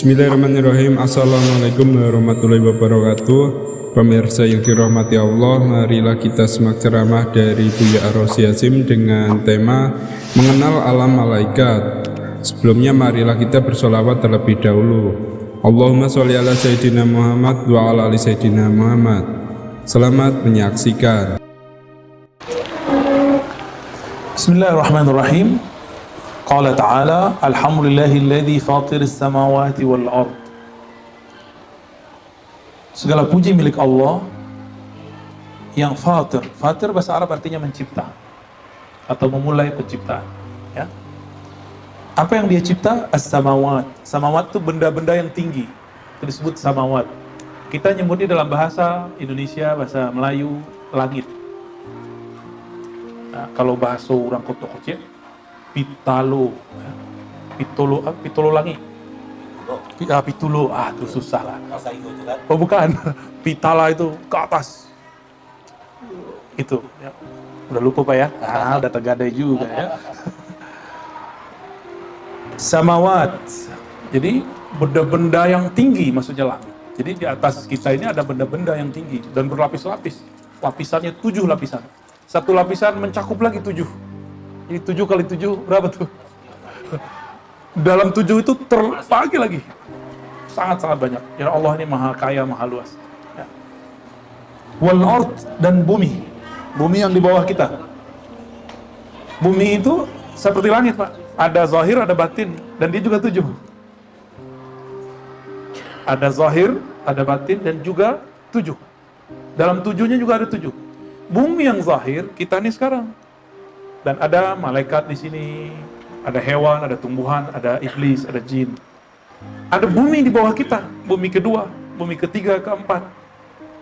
Bismillahirrahmanirrahim. Assalamualaikum warahmatullahi wabarakatuh. Pemirsa yang dirahmati Allah, marilah kita simak ceramah dari Buya Ar-Razi Hasyim dengan tema mengenal alam malaikat. Sebelumnya marilah kita bersolawat terlebih dahulu. Allahumma sholli ala Sayyidina Muhammad wa ala ali Sayyidina Muhammad. Selamat menyaksikan. Bismillahirrahmanirrahim. Qala ta'ala alhamdulillahilladzi fatiris samawati wal ard. Segala puji milik Allah yang fatir. Fatir bahasa Arab artinya mencipta atau memulai penciptaan, ya. Apa yang dia cipta? As-samawat. Samawat itu benda-benda yang tinggi. Itu disebut samawat. Kita nyebutnya dalam bahasa Indonesia, bahasa Melayu, langit. Nah, kalau bahasa orang Kota Kecil, pitalo, pitolo langit. Pitolo, itu susah lah. Oh bukan, pitala itu ke atas. Itu, ya. Udah lupa Pak ya? Udah tergadai juga ya. Samawat, jadi benda-benda yang tinggi maksudnya langit. Jadi di atas kita ini ada benda-benda yang tinggi dan berlapis-lapis. Lapisannya 7 lapisan. Satu lapisan mencakup lagi 7. Jadi 7 kali 7 berapa tuh? Dalam 7 itu terbagi lagi. Sangat-sangat banyak. Ya Allah ini maha kaya, maha luas. Ya. Wal ard, dan bumi. Bumi yang di bawah kita. Bumi itu seperti langit Pak. Ada zahir, ada batin. Dan dia juga 7. Ada zahir, ada batin, dan juga 7. Dalam 7-nya juga ada 7. Bumi yang zahir, kita nih sekarang. Dan ada malaikat di sini, ada hewan, ada tumbuhan, ada iblis, ada jin. Ada bumi di bawah kita, bumi kedua, bumi ketiga, keempat.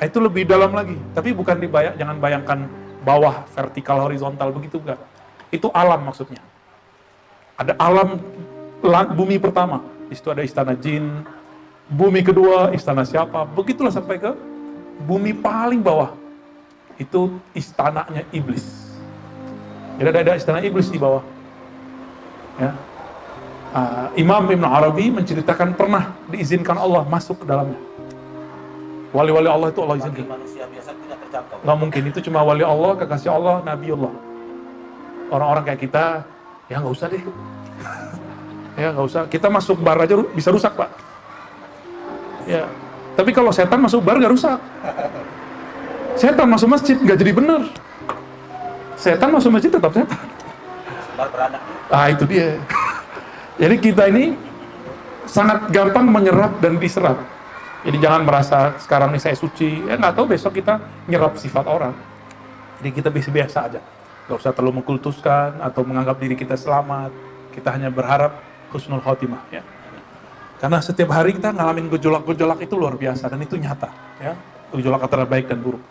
Itu lebih dalam lagi. Tapi bukan jangan bayangkan bawah, vertikal, horizontal, begitu enggak. Itu alam maksudnya. Ada alam bumi pertama, di situ ada istana jin. Bumi kedua, istana siapa? Begitulah sampai ke bumi paling bawah. Itu istananya iblis. Jadi ada istana iblis di bawah. Ya. Imam Ibn Arabi menceritakan pernah diizinkan Allah masuk ke dalamnya. Wali-wali Allah itu Allah izinkan. Manusia biasa tidak terjangkau. Nggak mungkin, itu cuma wali Allah, kekasih Allah, Nabiullah. Orang-orang kayak kita, ya nggak usah deh. Ya nggak usah. Kita masuk bar aja bisa rusak Pak. Ya. Tapi kalau setan masuk bar nggak rusak. Setan masuk masjid nggak jadi benar. Setan masuk masjid tetap setan. Bar beranak. Itu dia. Jadi kita ini sangat gampang menyerap dan diserap. Jadi jangan merasa sekarang ini saya suci, ya nggak tahu besok kita nyerap sifat orang. Jadi kita biasa-biasa aja. Nggak usah terlalu mengkultuskan atau menganggap diri kita selamat. Kita hanya berharap husnul khotimah, ya. Karena setiap hari kita ngalamin gejolak-gejolak itu luar biasa dan itu nyata, ya. Gejolak antara baik dan buruk.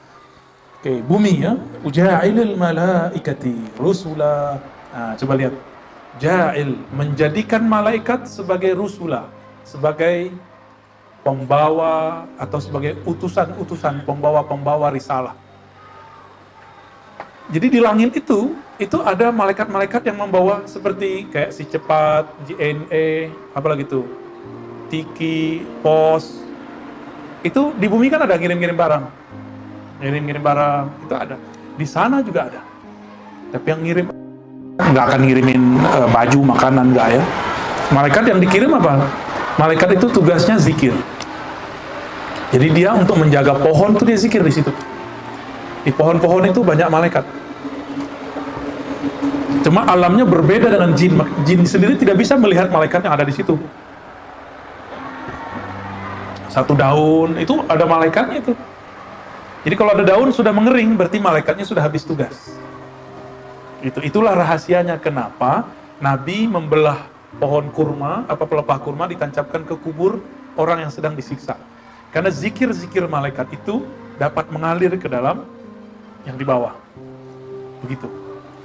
Oke, bumi ya. Ja'ilil malaikati rusula. Nah, coba lihat. Ja'il, menjadikan malaikat sebagai rusula, sebagai pembawa atau sebagai utusan-utusan, pembawa-pembawa risalah. Jadi di langit itu ada malaikat-malaikat yang membawa seperti kayak si cepat, JNE, apalagi itu, Tiki, Pos. Itu di bumi kan ada ngirim-ngirim barang. Ngirim-ngirim barang, itu ada. Di sana juga ada. Tapi yang ngirim, nggak akan ngirimin baju, makanan, nggak ya. Malaikat yang dikirim apa? Malaikat itu tugasnya zikir. Jadi dia untuk menjaga pohon tuh dia zikir di situ. Di pohon-pohon itu banyak malaikat. Cuma alamnya berbeda dengan jin. Jin sendiri tidak bisa melihat malaikat yang ada di situ. Satu daun itu ada malaikatnya itu. Jadi kalau ada daun sudah mengering, berarti malaikatnya sudah habis tugas. Itulah rahasianya kenapa Nabi membelah pohon kurma, pelepah kurma ditancapkan ke kubur orang yang sedang disiksa. Karena zikir-zikir malaikat itu dapat mengalir ke dalam yang di bawah. Begitu.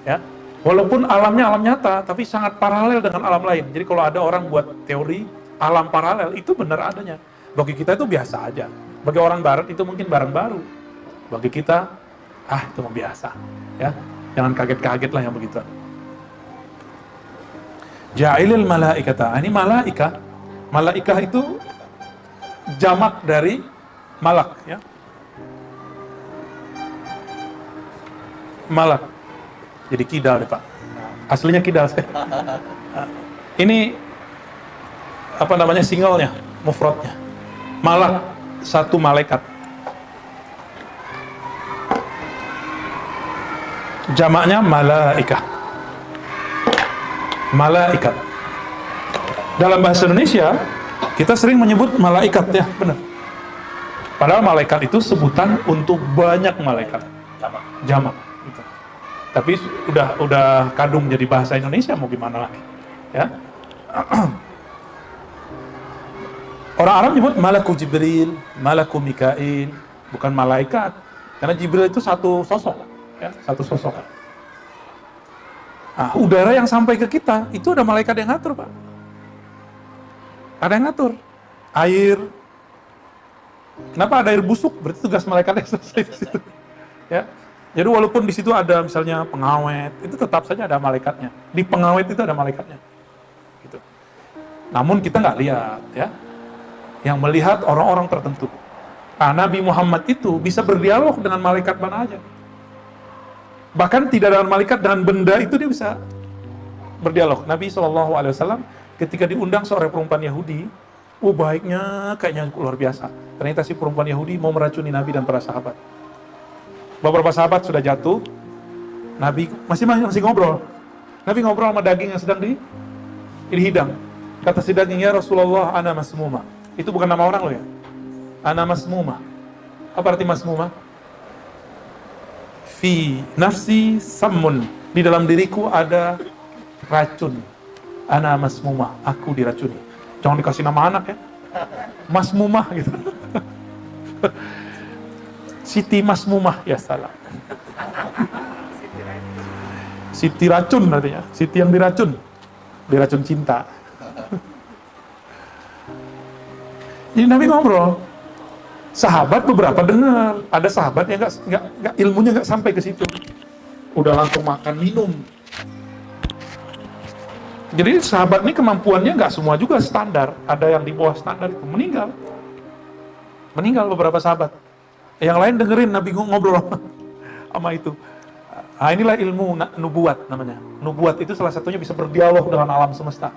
Ya. Walaupun alamnya alam nyata, tapi sangat paralel dengan alam lain. Jadi kalau ada orang buat teori alam paralel, itu benar adanya. Bagi kita itu biasa aja. Bagi orang barat itu mungkin barang baru. Bagi kita, itu mah biasa. Ya. Jangan kaget-kaget lah yang begitu. Ja'ilil malaikata, ini malaika Malaikah itu jamak dari malak, ya. Malak. Jadi kidal deh Pak. Aslinya kidal saya. Ini apa namanya singlenya, mufradnya. Malak, satu malaikat. Jamaknya malaikah. Malaikat. Dalam bahasa Indonesia kita sering menyebut malaikat, ya, benar. Padahal malaikat itu sebutan untuk banyak malaikat. Jamak. Gitu. Tapi udah kadung jadi bahasa Indonesia, mau gimana lagi, ya. Orang Arab nyebut malaku Jibril, malaku Mikail, bukan malaikat. Karena Jibril itu satu sosok, ya, satu sosok. Nah, udara yang sampai ke kita itu ada malaikat yang ngatur, Pak. Ada yang ngatur. Air. Kenapa ada air busuk? Berarti tugas malaikatnya selesai di situ. Ya. Jadi walaupun di situ ada misalnya pengawet, itu tetap saja ada malaikatnya. Di pengawet itu ada malaikatnya. Gitu. Namun kita nggak lihat, ya. Yang melihat orang-orang tertentu. Nah, Nabi Muhammad itu bisa berdialog dengan malaikat mana aja. Bahkan tidak dengan malaikat, dengan benda itu dia bisa berdialog. Nabi SAW ketika diundang seorang perempuan Yahudi, baiknya kayaknya luar biasa. Ternyata si perempuan Yahudi mau meracuni Nabi dan para sahabat. Beberapa sahabat sudah jatuh, Nabi masih ngobrol. Nabi ngobrol sama daging yang sedang dihidang. Kata si daging, ya Rasulullah, ana masmuma. Itu bukan nama orang loh, ya. Ana masmuma. Apa arti masmuma? Fi nafsi sammun. Di dalam diriku ada racun. Ana masmuma. Aku diracuni. Jangan dikasih nama anak, ya. Masmumah gitu. Siti Masmumah, ya salah. Siti racun artinya. Siti yang diracun. Diracun cinta. Jadi Nabi ngobrol. Sahabat beberapa dengar. Ada sahabat yang nggak ilmunya nggak sampai ke situ. Udah langsung makan minum. Jadi sahabat ini kemampuannya nggak semua juga standar. Ada yang di bawah standar itu meninggal. Meninggal beberapa sahabat. Yang lain dengerin Nabi ngobrol sama itu. Nah, inilah ilmu nubuat namanya. Nubuat itu salah satunya bisa berdialog dengan alam semesta.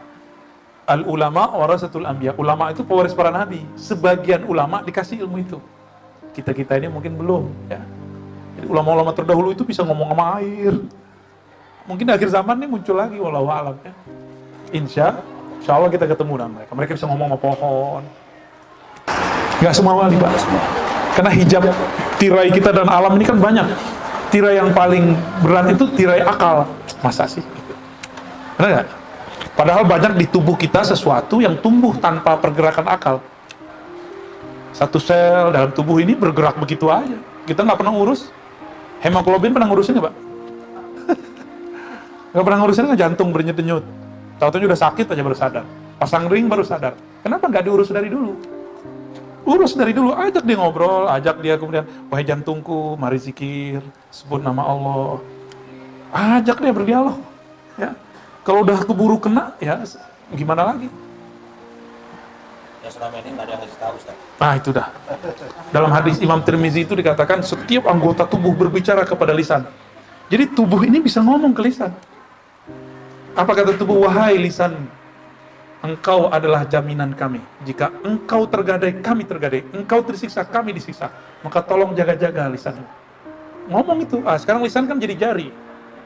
Al-ulama warasatul anbiya. Ulama itu pewaris para nabi. Sebagian ulama dikasih ilmu itu. Kita ini mungkin belum, ya. Jadi ulama-ulama terdahulu itu bisa ngomong sama air. Mungkin di akhir zaman ini muncul lagi, wallahu a'lam, ya. Insya Allah kita ketemu dengan mereka. Mereka bisa ngomong sama pohon. Nggak semua wali, Pak. Karena hijab tirai kita dan alam ini kan banyak. Tirai yang paling berat itu tirai akal. Masa sih? Benar nggak? Padahal banyak di tubuh kita sesuatu yang tumbuh tanpa pergerakan akal. Satu sel dalam tubuh ini bergerak begitu aja. Kita nggak pernah urus. Hemoglobin pernah ngurusin nggak, Pak? Nggak pernah ngurusin, nggak, jantung berdenyut-denyut. Tahu-tahu udah sakit aja baru sadar. Pasang ring baru sadar. Kenapa nggak diurus dari dulu? Urus dari dulu, ajak dia ngobrol, ajak dia kemudian, wahai jantungku, mari zikir, sebut nama Allah. Ajak dia berdialog. Ya. Kalau udah keburu kena, ya gimana lagi? Ya selama ini nggak ada yang ngasih tahu, Ustaz. Nah itu dah. Dalam hadis Imam Tirmizi itu dikatakan setiap anggota tubuh berbicara kepada lisan. Jadi tubuh ini bisa ngomong ke lisan. Apa kata tubuh? Wahai lisan, engkau adalah jaminan kami. Jika engkau tergadai, kami tergadai. Engkau tersiksa, kami disiksa. Maka tolong jaga-jaga lisanmu. Ngomong itu. Sekarang lisan kan jadi jari.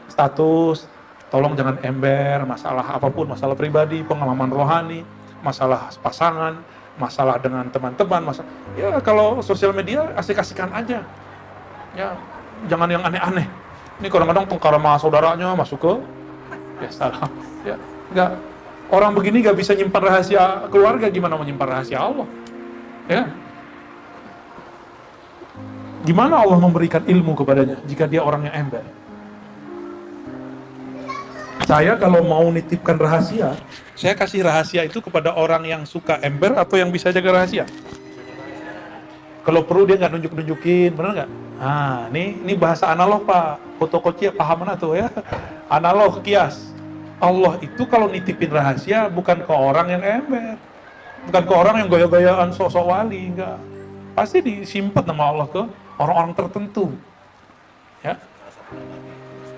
Status, tolong jangan ember, masalah apapun, masalah pribadi, pengalaman rohani, masalah pasangan, masalah dengan teman-teman, ya kalau sosial media asik-asikan aja. Ya, jangan yang aneh-aneh. Ini kadang-kadang tengkar sama saudaranya masuk ke ya salah. Ya, enggak. Orang begini gak bisa nyimpan rahasia keluarga, gimana menyimpan rahasia Allah? Ya. Gimana Allah memberikan ilmu kepadanya jika dia orang yang ember? Saya kalau mau nitipkan rahasia, saya kasih rahasia itu kepada orang yang suka ember atau yang bisa jaga rahasia. Kalau perlu dia nggak nunjuk-nunjukin, benar nggak? Nah, ini bahasa analog, Pak. Fotokopi paham mana tuh, ya? Analog, kias. Allah itu kalau nitipin rahasia bukan ke orang yang ember. Bukan ke orang yang gaya-gayaan sosok wali, enggak. Pasti disimpan nama Allah ke orang-orang tertentu. Ya.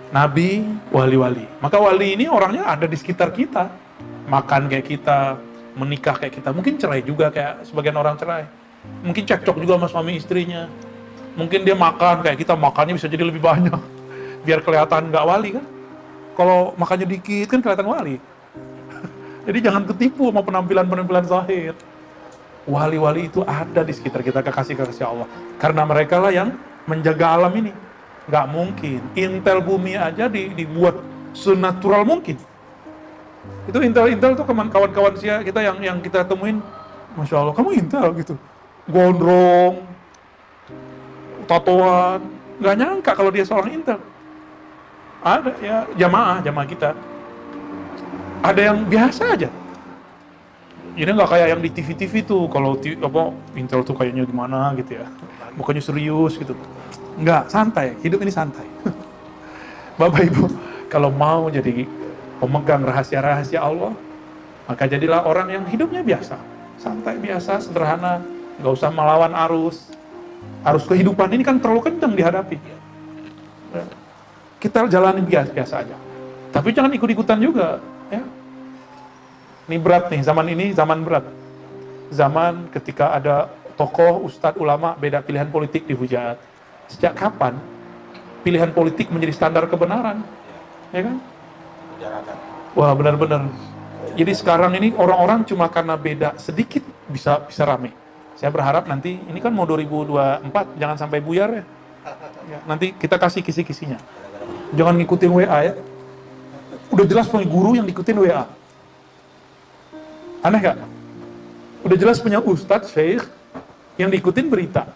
Nabi, wali-wali. Maka wali ini orangnya ada di sekitar kita. Makan kayak kita, menikah kayak kita. Mungkin cerai juga kayak sebagian orang cerai. Mungkin cekcok juga sama suami istrinya. Mungkin dia makan kayak kita, makannya bisa jadi lebih banyak. Biar kelihatan nggak wali kan. Kalau makannya dikit kan kelihatan wali. Jadi jangan ketipu sama penampilan-penampilan zahir. Wali-wali itu ada di sekitar kita, kekasih-kekasih Allah. Karena mereka lah yang menjaga alam ini. Nggak mungkin. Intel bumi aja dibuat senatural mungkin. Itu Intel tuh kawan-kawan kita yang kita temuin, Masya Allah, kamu Intel gitu. Gondrong, tatoan. Nggak nyangka kalau dia seorang Intel. Ada ya jamaah kita. Ada yang biasa aja. Jadi nggak kayak yang di TV tuh, kalau Intel tuh kayaknya gimana gitu ya. Bukannya serius gitu. Enggak, santai. Hidup ini santai. Bapak Ibu, kalau mau jadi pemegang rahasia-rahasia Allah, maka jadilah orang yang hidupnya biasa. Santai, biasa, sederhana. Nggak usah melawan arus. Arus kehidupan ini kan terlalu kencang dihadapi. Kita jalani biasa aja. Tapi jangan ikut-ikutan juga. Ya. Ini berat nih, zaman ini zaman berat. Zaman ketika ada tokoh, ustadz, ulama, beda pilihan politik dihujat. Sejak kapan pilihan politik menjadi standar kebenaran? Ya kan? Wah, benar-benar. Jadi sekarang ini orang-orang cuma karena beda sedikit bisa rame. Saya berharap nanti, ini kan mau 2024, jangan sampai buyar ya. Nanti kita kasih kisi-kisinya. Jangan ngikutin WA ya. Udah jelas punya guru yang ngikutin WA. Aneh gak? Udah jelas punya ustadz, syekh, yang diikutin berita.